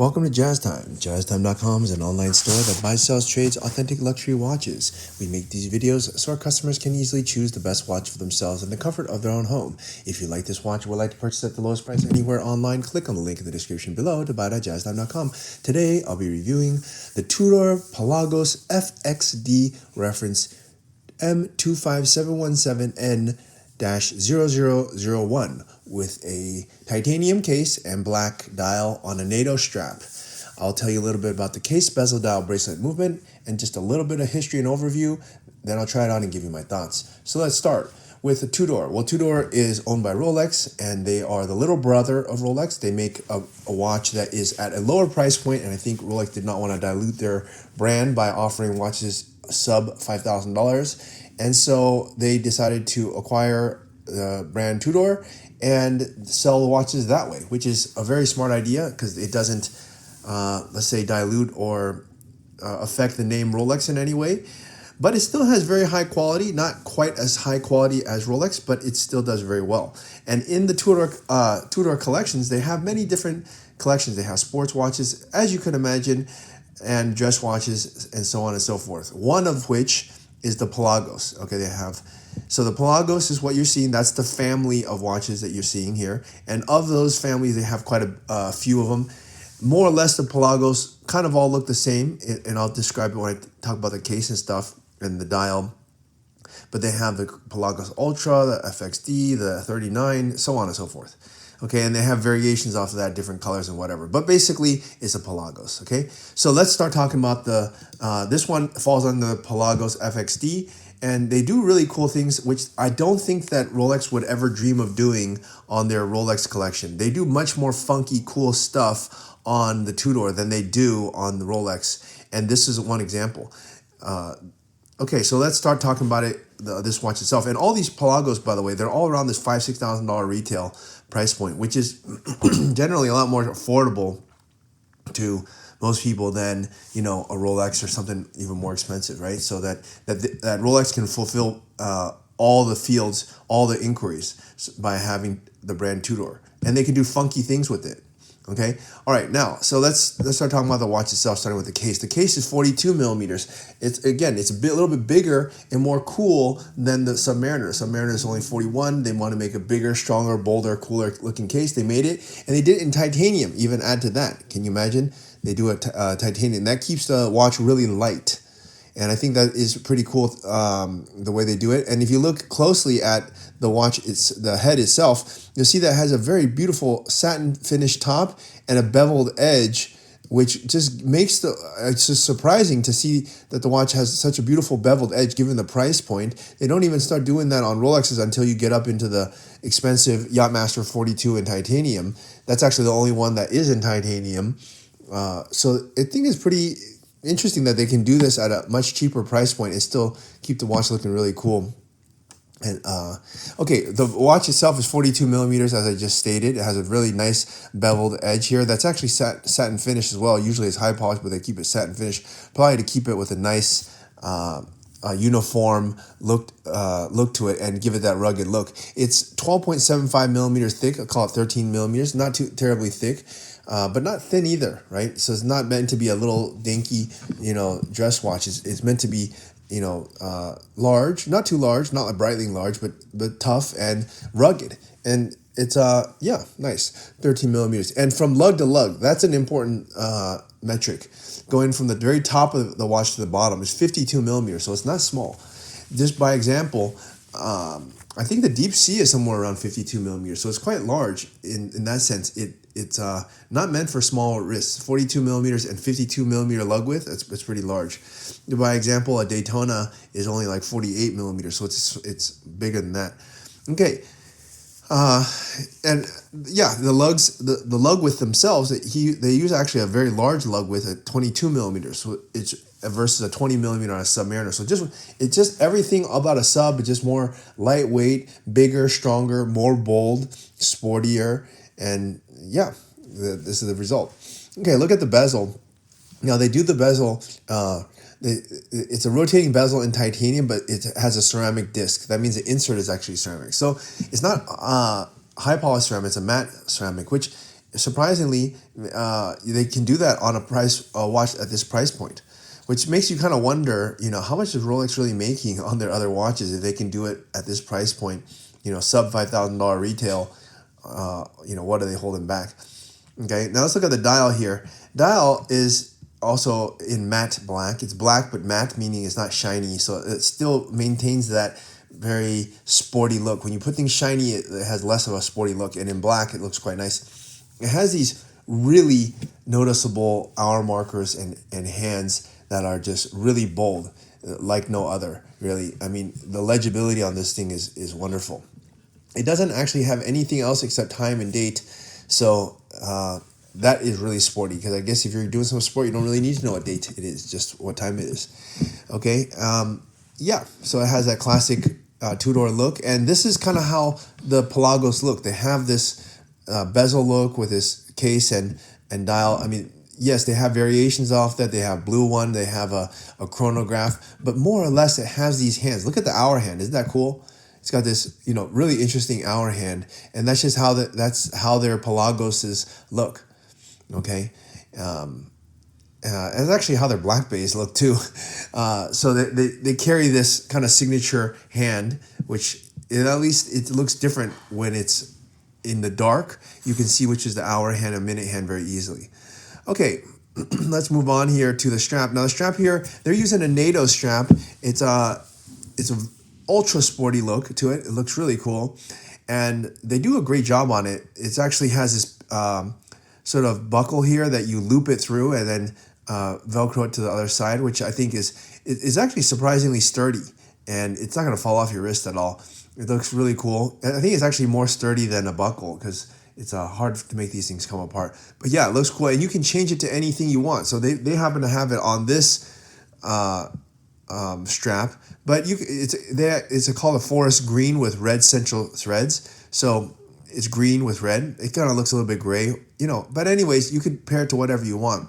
Welcome to Jazz Time. JazzTime.com is an online store that buys, sells, trades authentic luxury watches. We make these videos so our customers can easily choose the best watch for themselves in the comfort of their own home. If you like this watch or would like to purchase at the lowest price anywhere online, click on the link in the description below to buy it at JazzTime.com. Today, I'll be reviewing the Tudor Pelagos FXD reference M25717N-0001 with a titanium case and black dial on a NATO strap. I'll tell you a little bit about the case, bezel, dial, bracelet movement, and just a little bit of history and overview. Then I'll try it on and give you my thoughts. So let's start with the Tudor. Well, Tudor is owned by Rolex, and they are the little brother of Rolex. They make a watch that is at a lower price point, and I think Rolex did not want to dilute their brand by offering watches sub $5,000. And so they decided to acquire the brand Tudor and sell the watches that way, which is a very smart idea because it doesn't, let's say, dilute or affect the name Rolex in any way. But it still has very high quality, not quite as high quality as Rolex, but it still does very well. And in the Tudor collections, they have many different collections. They have sports watches, as you can imagine, and dress watches, and so on and so forth. One of which is the Pelagos. Okay, so the Pelagos is what you're seeing. That's the family of watches that you're seeing here. And of those families, they have quite a few of them. More or less, the Pelagos kind of all look the same, and I'll describe it when I talk about the case and stuff and the dial. But they have the Pelagos Ultra, the FXD, the 39, so on and so forth. Okay, and they have variations off of that, different colors and whatever. But basically, it's a Pelagos, okay? So let's start talking about the, this one falls under the Pelagos FXD, and they do really cool things, which I don't think that Rolex would ever dream of doing on their Rolex collection. They do much more funky, cool stuff on the Tudor than they do on the Rolex, and this is one example. Okay, so let's start talking about it, this watch itself. And all these Pelagos, by the way, they're all around this $5,000 to $6,000 retail price point, which is generally a lot more affordable to most people than, you know, a Rolex or something even more expensive, right? So that Rolex can fulfill all the fields, all the inquiries by having the brand Tudor, and they can do funky things with it. Okay. All right. Now, so let's start talking about the watch itself, starting with the case. The case is 42 millimeters. It's a little bit bigger and more cool than the Submariner. Submariner is only 41. They want to make a bigger, stronger, bolder, cooler looking case. They made it, and they did it in titanium. Even add to that. Can you imagine? They do a titanium. That keeps the watch really light. And I think that is pretty cool, the way they do it. And if you look closely at the watch, the head itself, you'll see that it has a very beautiful satin finish top and a beveled edge, which just makes it's just surprising to see that the watch has such a beautiful beveled edge given the price point. They don't even start doing that on Rolexes until you get up into the expensive Yachtmaster 42 in titanium. That's actually the only one that is in titanium. So I think it's pretty interesting that they can do this at a much cheaper price point and still keep the watch looking really cool. And okay, the watch itself is 42 millimeters, as I just stated. It has a really nice beveled edge here. That's actually satin finish as well. Usually it's high polish, but they keep it satin finish, probably to keep it with a nice uniform look to it and give it that rugged look. It's 12.75 millimeters thick. I call it 13 millimeters. Not too terribly thick. But not thin either, right? So it's not meant to be a little dinky, dress watch. It's meant to be, large, not too large, not like brightly large, but tough and rugged. And it's, nice, 13 millimeters. And from lug to lug, that's an important metric. Going from the very top of the watch to the bottom is 52 millimeters, so it's not small. Just by example, I think the deep sea is somewhere around 52 millimeters, so it's quite large in that sense. It's not meant for small wrists. 42 millimeters and 52 millimeter lug width, it's pretty large. By example, a Daytona is only like 48 millimeters, so it's bigger than that. Okay, and yeah, the lug width themselves, they use actually a very large lug width at 22 millimeters, so it's versus a 20 millimeter on a Submariner. So it's just everything about a sub, but just more lightweight, bigger, stronger, more bold, sportier, and yeah, this is the result. Okay, look at the bezel. Now they do the bezel. It's a rotating bezel in titanium, but it has a ceramic disc. That means the insert is actually ceramic. So it's not high polished ceramic; it's a matte ceramic, which surprisingly, they can do that on a watch at this price point, which makes you kind of wonder, how much is Rolex really making on their other watches if they can do it at this price point, sub $5,000 retail. What are they holding back? Okay, now let's look at the dial here. Dial is also in matte black. It's black but matte, meaning it's not shiny, so it still maintains that very sporty look. When you put things shiny, it has less of a sporty look, and in black it looks quite nice. It has these really noticeable hour markers and hands that are just really bold, like no other, really. I mean, the legibility on this thing is wonderful. It doesn't actually have anything else except time and date, so that is really sporty, because I guess if you're doing some sport, you don't really need to know what date it is, just what time it is. Okay, yeah, so it has that classic Tudor look, and this is kind of how the Pelagos look. They have this bezel look with this case and dial. I mean, yes, they have variations off that. They have blue one, they have a chronograph, but more or less it has these hands. Look at the hour hand, isn't that cool? It's got this, really interesting hour hand, and that's just how that's how their Pelagoses look. Okay, and it's actually how their black bays look too. So they carry this kind of signature hand, which at least it looks different when it's in the dark. You can see which is the hour hand and minute hand very easily. Okay, let's move on here to the strap. Now the strap here, they're using a NATO strap. It's a ultra sporty look to it. It looks really cool, and they do a great job on it. It actually has this sort of buckle here that you loop it through and then Velcro it to the other side, which I think is actually surprisingly sturdy, and it's not going to fall off your wrist at all. It looks really cool. And I think it's actually more sturdy than a buckle, because it's hard to make these things come apart. But yeah, it looks cool, and you can change it to anything you want. So they happen to have it on this strap, but it's called a forest green with red central threads. So it's green with red. It kind of looks a little bit gray, but anyways, you could pair it to whatever you want,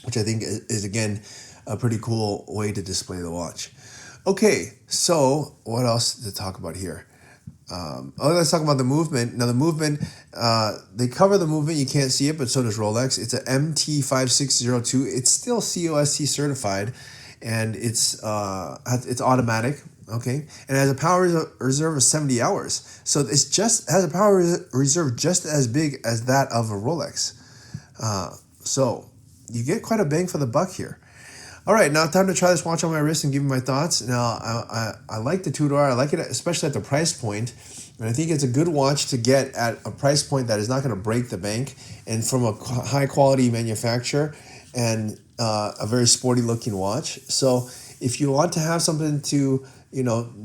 which I think is again a pretty cool way to display the watch. Okay, so what else to talk about here? Let's talk about the movement. Now the movement, they cover the movement. You can't see it, but so does Rolex. It's a MT5602. It's still COSC certified, and it's automatic. Okay, and it has a power reserve of 70 hours. So it's has a power reserve just as big as that of a Rolex. So you get quite a bang for the buck here. All right, now time to try this watch on my wrist and give you my thoughts. Now, I like the Tudor. I like it, especially at the price point. And I think it's a good watch to get at a price point that is not going to break the bank, and from a high quality manufacturer, and a very sporty looking watch. So if you want to have something to,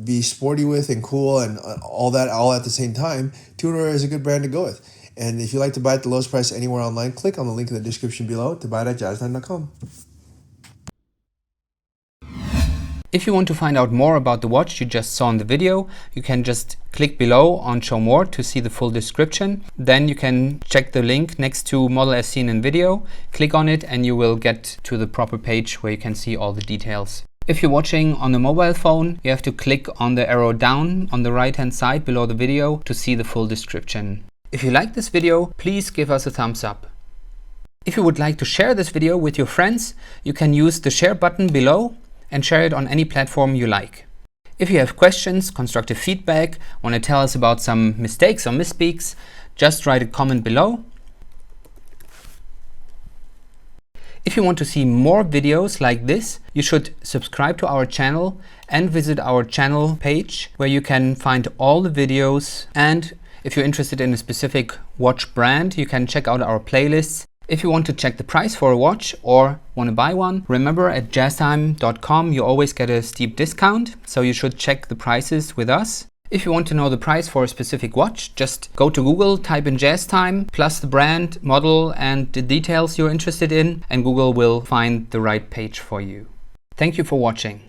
be sporty with and cool and all that all at the same time, Tudor is a good brand to go with. And if you like to buy at the lowest price anywhere online, click on the link in the description below to buy it at jazz9.com. If you want to find out more about the watch you just saw in the video, you can just click below on Show More to see the full description. Then you can check the link next to Model as seen in video, click on it, and you will get to the proper page where you can see all the details. If you're watching on a mobile phone, you have to click on the arrow down on the right hand side below the video to see the full description. If you like this video, please give us a thumbs up. If you would like to share this video with your friends, you can use the share button below and share it on any platform you like. If you have questions, constructive feedback, want to tell us about some mistakes or misspeaks, just write a comment below. If you want to see more videos like this, you should subscribe to our channel and visit our channel page where you can find all the videos. And if you're interested in a specific watch brand, you can check out our playlists. If you want to check the price for a watch or want to buy one, remember at jazz9.com you always get a steep discount, so you should check the prices with us. If you want to know the price for a specific watch, just go to Google, type in Jazz Time, plus the brand, model, and the details you're interested in, and Google will find the right page for you. Thank you for watching.